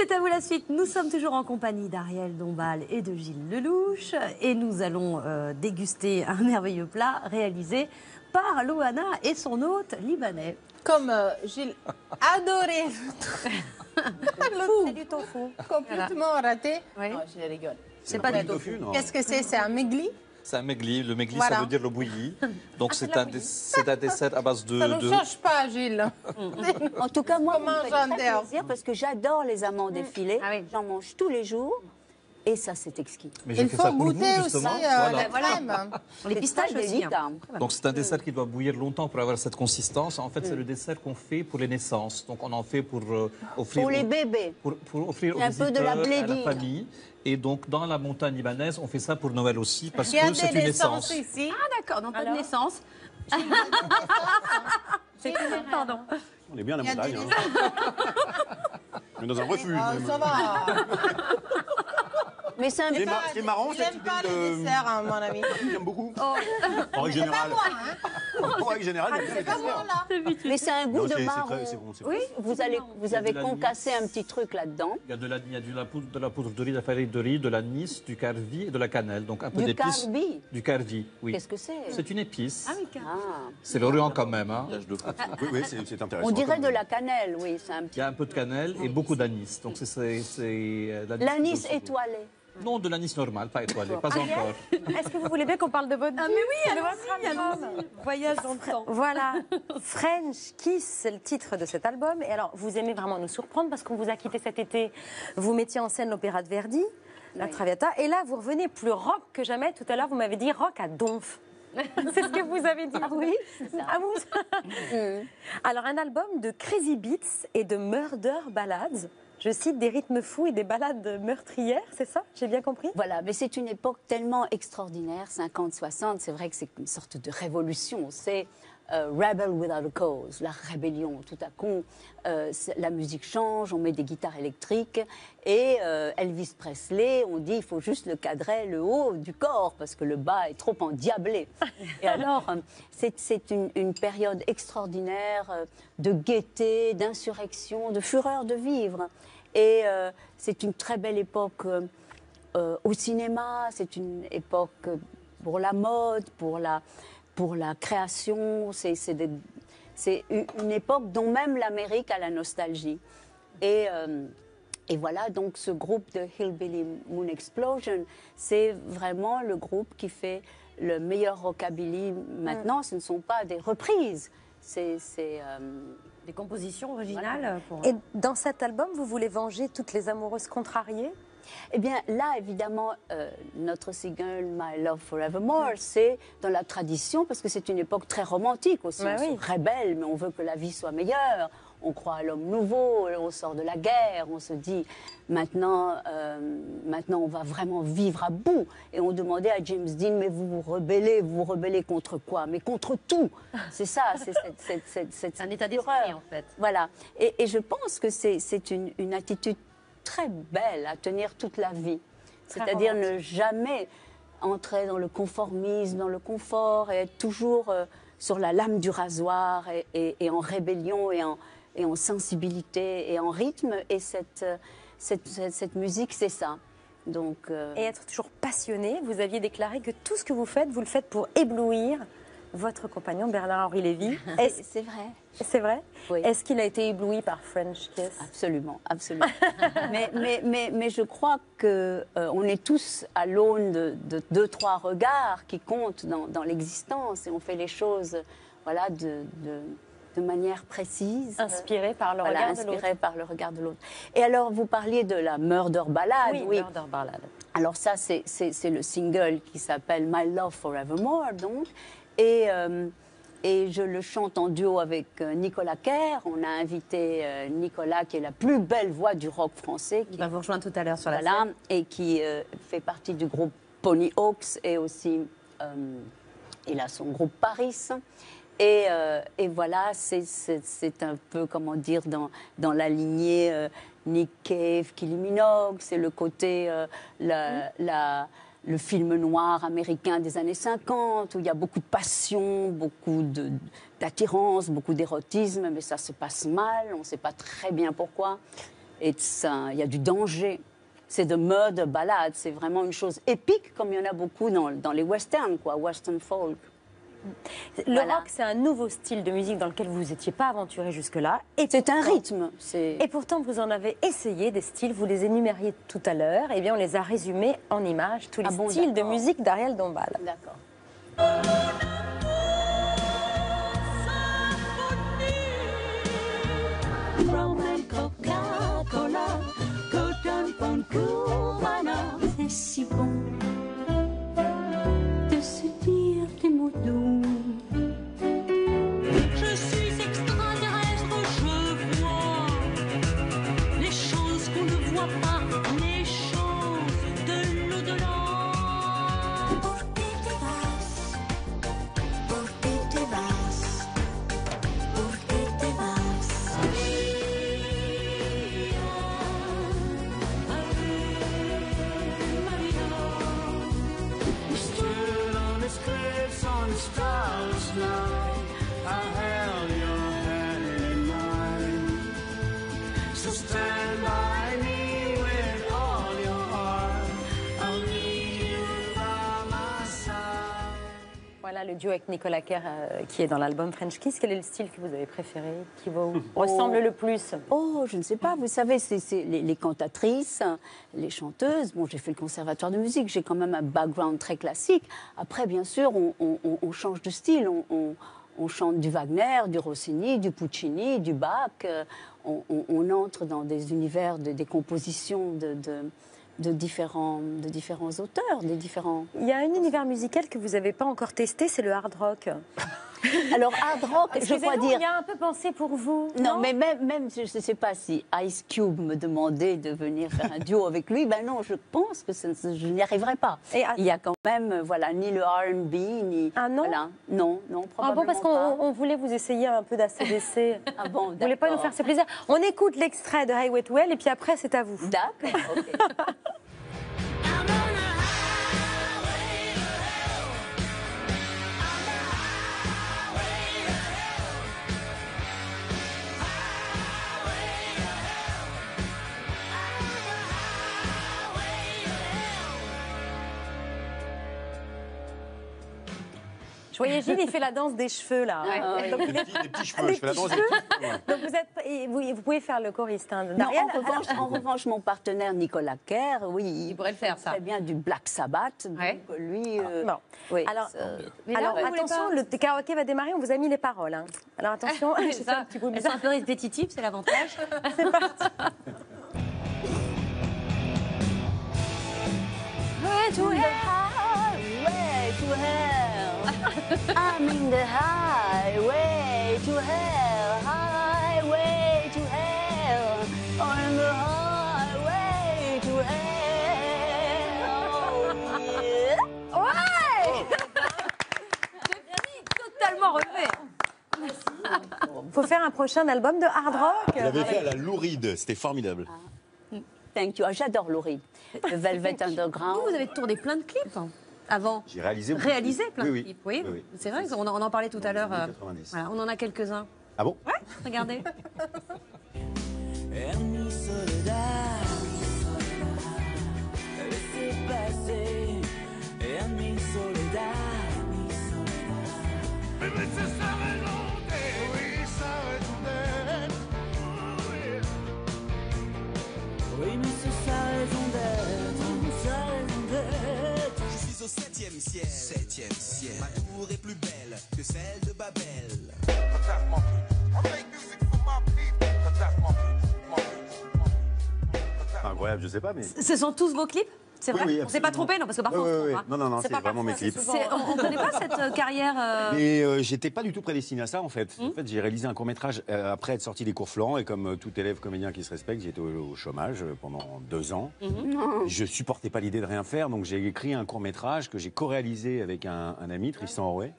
C'est à vous la suite. Nous sommes toujours en compagnie d'Ariel Dombal et de Gilles Lelouch. Et nous allons déguster un merveilleux plat réalisé par Loana et son hôte libanais. Comme Gilles adorait C'est du tofu. complètement raté. Oui. Non, je rigole. C'est pas du tofu, non. Qu'est-ce que c'est? C'est un megli? C'est un megli. Le megli, Voilà. ça veut dire le bouilli. Donc c'est un dessert à base Ça ne change pas, Gilles. En tout cas, moi, Comment ça me fait j'en très ai plaisir parce que j'adore les amandes effilées. Ah oui. J'en mange tous les jours. Et ça, c'est exquis. Mais j'ai Il fait faut ça pour vous, goûter aussi justement. la Voilà. crème. Les C'est pistaches très aussi. délicat. Donc c'est un dessert qui doit bouillir longtemps pour avoir cette consistance. En fait, c'est le dessert qu'on fait pour les naissances. Donc on en fait pour offrir Pour les bébés. pour offrir aux Un peu de la visiteurs, à la blédine. famille. Et donc dans la montagne libanaise, on fait ça pour Noël aussi parce Il y a que c'est des une naissances naissance. ici. Ah d'accord, donc pas de naissance. Pardon. On est bien à la Il y a des montagne. Hein. On est dans un refuge. Ah, même. ça va. Mais c'est un C'est peu... c'est marrant Il cette n'aime idée pas les de... desserts, hein, mon ami. J'aime beaucoup. En règle générale. Moi, hein. En règle générale, j'aime bien les C'est pas moi, desserts. là. Mais c'est un goût Non, de c'est marron. très- c'est bon, c'est Oui, vous Il y a avez de la concassé nice. un petit truc là-dedans. Il y a de la poudre de riz, de la farine de riz, de l'anis, du carvi et de la cannelle. Donc un peu Du d'épices. carvi. Du carvi, oui. Qu'est-ce que c'est? C'est une épice. Ah oui, carrément. Ah. C'est l'Orient quand même. Hein. Oui, oui, c'est intéressant. On dirait comme- de la cannelle, oui. C'est un Il petit... y a un peu de cannelle et beaucoup d'anis. Donc L'anis étoilé. Non, de l'anis normal, pas étoilé, pas encore. Est-ce que vous voulez bien qu'on parle de votre Ah mais oui, allons-y. voyage dans le temps? Voilà, French Kiss, c'est le titre de cet album. Et alors, vous aimez vraiment nous surprendre parce qu'on vous a quitté cet été. Vous mettiez en scène l'opéra de Verdi, la Oui. Traviata, et là, vous revenez plus rock que jamais. Tout à l'heure, vous m'avez dit rock à donf. C'est ce que vous avez dit. Ah oui, c'est ça. Ah bon Alors, un album de crazy beats et de murder ballads. Je cite des rythmes fous et des ballades meurtrières, c'est ça? J'ai bien compris? Voilà, mais c'est une époque tellement extraordinaire, 50-60, c'est vrai que c'est une sorte de révolution, c'est Rebel Without a Cause, la rébellion. Tout à coup, la musique change, on met des guitares électriques et Elvis Presley, on dit il faut juste le cadrer le haut du corps parce que le bas est trop endiablé. Et alors, c'est une période extraordinaire de gaieté, d'insurrection, de fureur de vivre. Et c'est une très belle époque au cinéma, c'est une époque pour la mode, pour la création. C'est une époque dont même l'Amérique a la nostalgie. Et voilà, donc ce groupe de Hillbilly Moon Explosion, c'est vraiment le groupe qui fait le meilleur rockabilly maintenant. Ce ne sont pas des reprises, c'est Des compositions originales. Pour... Et dans cet album, vous voulez venger toutes les amoureuses contrariées? Eh bien, là, évidemment, notre single My Love Forevermore, c'est dans la tradition, parce que c'est une époque très romantique aussi. Ouais, On oui. se rebelle, mais on veut que la vie soit meilleure. On croit à l'homme nouveau, on sort de la guerre, on se dit maintenant on va vraiment vivre à bout. Et on demandait à James Dean, mais vous vous rebellez contre quoi? Mais contre tout. C'est ça, c'est un état d'esprit, horreur. en fait. Voilà. Et je pense que c'est une attitude très belle à tenir toute la vie. C'est-à-dire ne jamais entrer dans le conformisme, dans le confort, et être toujours sur la lame du rasoir et en rébellion et en sensibilité et en rythme. Et cette musique, c'est ça. Donc, Et être toujours passionné, vous aviez déclaré que tout ce que vous faites pour éblouir votre compagnon Bernard-Henri Lévy. c'est vrai. C'est vrai? Oui. Est-ce qu'il a été ébloui par French Kiss? Absolument, absolument. mais je crois que on est tous à l'aune de deux, trois regards qui comptent dans l'existence et on fait les choses, voilà, de manière précise. Inspiré par le Voilà, regard de l'autre. inspiré par le regard de l'autre. Et alors, vous parliez de la murder ballade. Oui, murder ballad. Alors ça, c'est le single qui s'appelle My Love Forevermore, donc. Et je le chante en duo avec Nicolas Kerr. On a invité Nicolas, qui est la plus belle voix du rock français. Il va vous rejoindre tout à l'heure sur la Voilà, scène. et qui fait partie du groupe Pony Hawks et aussi, il a son groupe Paris. Et voilà, c'est un peu, comment dire, dans la lignée Nick Cave, Kylie Minogue, c'est le côté, le film noir américain des années 50, où il y a beaucoup de passion, beaucoup d'attirance, beaucoup d'érotisme, mais ça se passe mal, on ne sait pas très bien pourquoi. il y a du danger. C'est de murder ballade, c'est vraiment une chose épique, comme il y en a beaucoup dans les westerns, quoi, western folk. Le Voilà. rock, c'est un nouveau style de musique dans lequel vous vous étiez pas aventuré jusque-là. Et C'est un pourtant- rythme. Et pourtant, vous en avez essayé des styles, vous les énumériez tout à l'heure. Eh bien, on les a résumés en images, tous les Ah bon, styles de d'accord. musique d'Ariel Dombal. D'accord. C'est si bon de se dire des mots doux. Je suis extraterrestre, je vois les choses qu'on ne voit pas, les choses de l'au-delà. Pour que te vas, pour que te vas, pour que te vas. Voilà le duo avec Nicolas Kerr qui est dans l'album French Kiss. Quel est le style que vous avez préféré, qui vous ressemble le plus? Oh, je ne sais pas, vous savez, c'est les cantatrices, les chanteuses. Bon, j'ai fait le conservatoire de musique, j'ai quand même un background très classique. Après, bien sûr, on change de style. On chante du Wagner, du Rossini, du Puccini, du Bach. On entre dans des univers, des compositions de différents auteurs, des différents... Il y a un univers musical que vous n'avez pas encore testé, c'est le hard rock. Alors, hard rock, je crois Excusez-nous, dire... il y a un peu pensé pour vous. Non, mais même je ne sais pas si Ice Cube me demandait de venir faire un duo avec lui. Ben non, je pense que je n'y arriverai pas. Et Il y a quand même, voilà, ni le R&B, ni... Ah non Voilà. Non, Ah probablement bon, parce pas. qu'on voulait vous essayer un peu d'ACDC. Ah bon, Vous voulez pas nous d'accord. faire ce plaisir? On écoute l'extrait de Highway to Hell et puis après, c'est à vous. D'accord, ok. Je voyais Gilles, il fait la danse des cheveux, là. Ah, oui. Donc, il est- Des petits cheveux, Des je fais la petits danse des cheveux. petits cheveux, ouais. Donc vous pouvez faire le choriste. Hein, Non, d'Ariel. en revanche, mon partenaire Nicolas Kerr, oui, il pourrait le faire, ça. Très bien du Black Sabbath. Donc, Ouais. lui, Bon. oui. Alors, Mais là, alors vous voulez attention, pas- le karaoké va démarrer, on vous a mis les paroles. Hein. Alors attention, je fais un petit peu Elles sont bizarre. un peu répétitives, c'est l'avantage. C'est parti. Way to hell, way to hell. I'm in the highway to hell, highway to hell. On the highway to hell. Oh, yeah. Ouais. Totalement relevé. Faut faire un prochain album de hard rock. Il avait fait à la Louride, c'était formidable. Thank you. Ah, j'adore Lou Reed. Le Velvet Underground. Vous avez tourné plein de clips avant. J'ai réalisé beaucoup. Réalisé plein Oui, de oui. clips. Oui, Oui, oui. c'est vrai, on en parlait tout à l'heure. les années 90. Voilà, on en a quelques-uns. Ah bon? Regardez. En mi soledad, laissez passer. En mi soledad, mais c'est sa raison d'être. Oui, sa raison d'être. Oui, mais c'est sa raison d'être. Sa raison d'être. Je suis au 7e ciel. 7e ciel. Ma tour est plus belle que celle de Babel. Incroyable, je sais pas, mais. Ce sont tous vos clips? C'est vrai? Oui, oui, On s'est pas absolument. trompé, non? Parce que parfois Oui, on se oui, trompe. oui. Non, C'est c'est pas vraiment mes parfois, clips. c'est souvent. On ne connaît pas cette carrière. Mais j'étais pas du tout prédestiné à ça en fait. En fait, j'ai réalisé un court-métrage après être sorti des cours Florent et comme tout élève comédien qui se respecte, j'étais au chômage pendant 2 ans. Je supportais pas l'idée de rien faire, donc j'ai écrit un court-métrage que j'ai co-réalisé avec un ami, Tristan Orouet.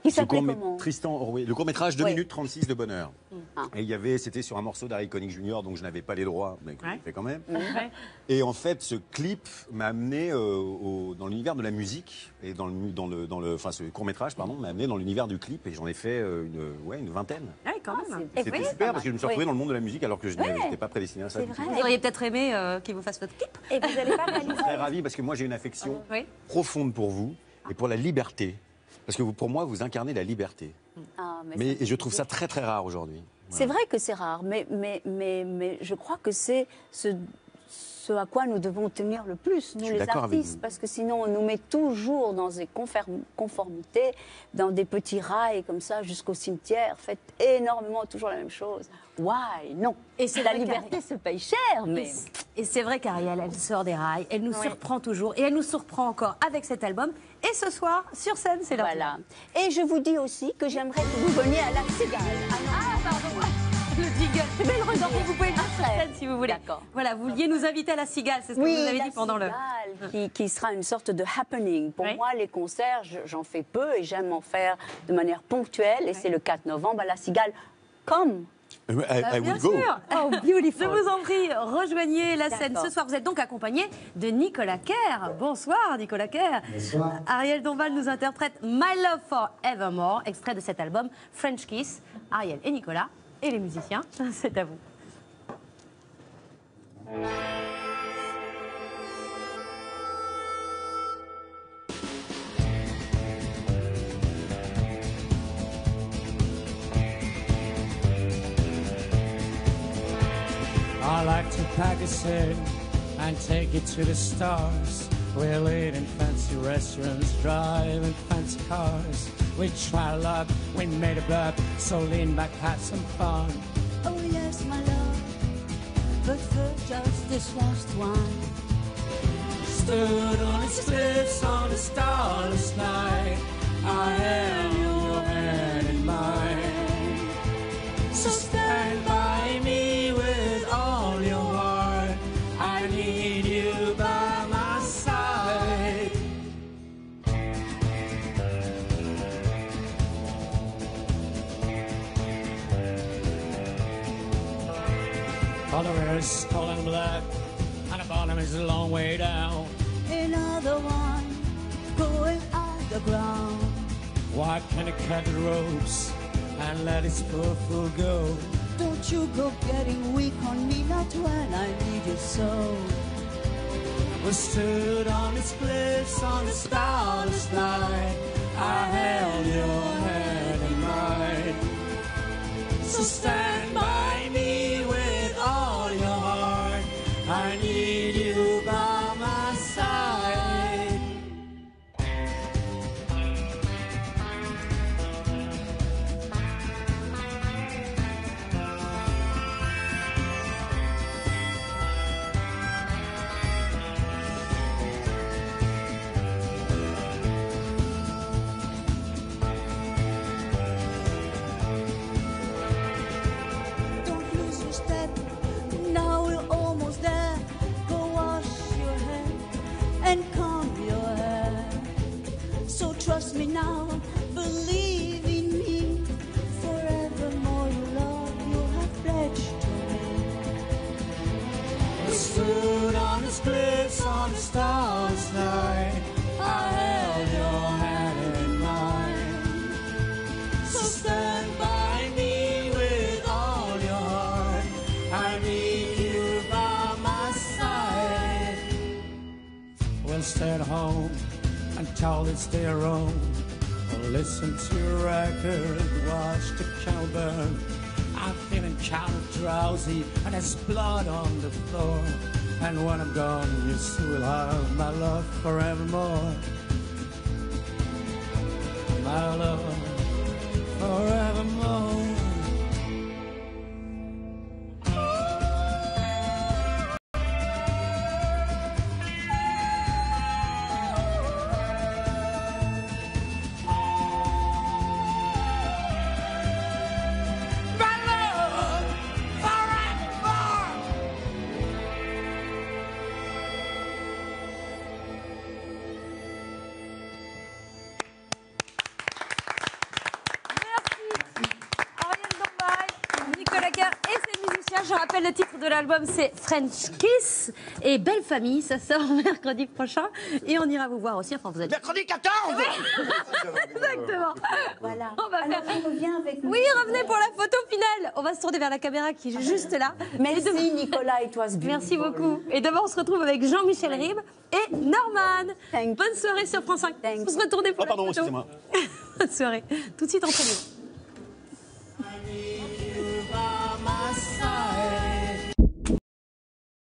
Qui s'appelait comment? Tristan Orway. Le court-métrage 2 Oui. minutes 36 de bonheur. Ah. Et c'était sur un morceau d'Harry Connick Jr., donc je n'avais pas les droits, mais que Ouais. j'ai fait quand même. Ouais. Et en fait, ce clip m'a amené dans l'univers de la musique, et enfin, ce court-métrage, pardon, m'a amené dans l'univers du clip, et j'en ai fait une vingtaine. Ouais, quand même. c'est- C'était oui, super, pas parce que je me suis mal. retrouvé Oui. dans le monde de la musique, alors que je Ouais. n'étais pas prédestiné à ça. C'est du tout. vrai. Vous auriez peut-être aimé qu'il vous fasse votre clip. Et vous n'allez pas réaliser. Très ravi, parce que moi, j'ai une affection Oui. profonde pour vous, et pour la liberté. Parce que pour moi, vous incarnez la liberté. Ah, Mais et je trouve ça très, très rare aujourd'hui. C'est vrai que c'est rare, mais je crois que c'est ce à quoi nous devons tenir le plus, nous suis les d'accord avec artistes, vous. parce que sinon on nous met toujours dans des conformités, dans des petits rails comme ça jusqu'au cimetière, faites énormément toujours la même chose. Why? Non. Et c'est la vrai liberté se paye cher, mais Et c'est vrai qu'Ariel, elle sort des rails, elle nous surprend toujours, et elle nous surprend encore avec cet album. Et ce soir, sur scène, c'est l'heure. voilà. Et je vous dis aussi que j'aimerais que vous veniez à la Cigale. Ah, pardon. Le jingle. Je vais le redonner, vous pouvez le dire sur Après. scène si vous voulez. D'accord. Voilà, vous vouliez nous inviter à la Cigale, c'est ce que Oui, vous avez la dit pendant le... Cigale, qui sera une sorte de happening. Pour Oui. moi, les concerts, j'en fais peu et j'aime en faire de manière ponctuelle. Et c'est le 4 novembre à la Cigale. Comme I Bien will go. sûr. Oh, beautiful. Je vous en prie, rejoignez la scène. D'accord. Ce soir, vous êtes donc accompagné de Nicolas Kerr. Bonsoir, Nicolas Kerr. Bonsoir. Ariel Dombal nous interprète My Love for Evermore, extrait de cet album French Kiss. Ariel et Nicolas et les musiciens, c'est à vous. I like to pack us in and take it to the stars. We'll eat in fancy restaurants, drive in fancy cars. We try luck, we made a buck, so lean back, have some fun. Oh yes, my love, but first just this last one. Stood on its cliffs on a starless night. I held your hand in mine. So stand by me with all your heart. I need you by my side. All the river is tall and black, and the bottom is a long way down. Another one going underground. Why can't I cut the ropes and let its powerful go? Don't you go getting weak on me, not when I need you so. We stood on its cliffs on a starless night. I held your hand in mine. So stand by me with all your heart. I need you by my side. Don't lose your step. Now we're almost there. Go wash your hair and comb your hair. So trust me now, believe in me. Forevermore, your love you have pledged to me. We stood on its cliffs on a starless night. I held your hand in mine. So stand by me with all your heart. I need you by my side. We'll stay at home until it's their own. We'll listen to a record, watch the candle burn. I'm feeling kind of drowsy and there's blood on the floor. And when I'm gone, you still will have my love forevermore. My love forevermore. My love forevermore. je rappelle le titre de l'album, c'est French Kiss. Et Belle Famille, ça sort mercredi prochain. Et on ira vous voir aussi. Enfin, vous êtes... Mercredi 14 Exactement. Voilà. On va Alors, faire... on revient avec nous. Oui, revenez pour la photo finale. On va se tourner vers la caméra qui est juste là. Merci Et demain- Nicolas, it was beautiful. Merci beaucoup. Et demain, on se retrouve avec Jean-Michel Ribes et Norman. Thank you. Bonne soirée sur France 5. Thanks. Vous se retournez pour Oh, pardon, la photo. excusez-moi. Bonne soirée. Tout de suite entre nous.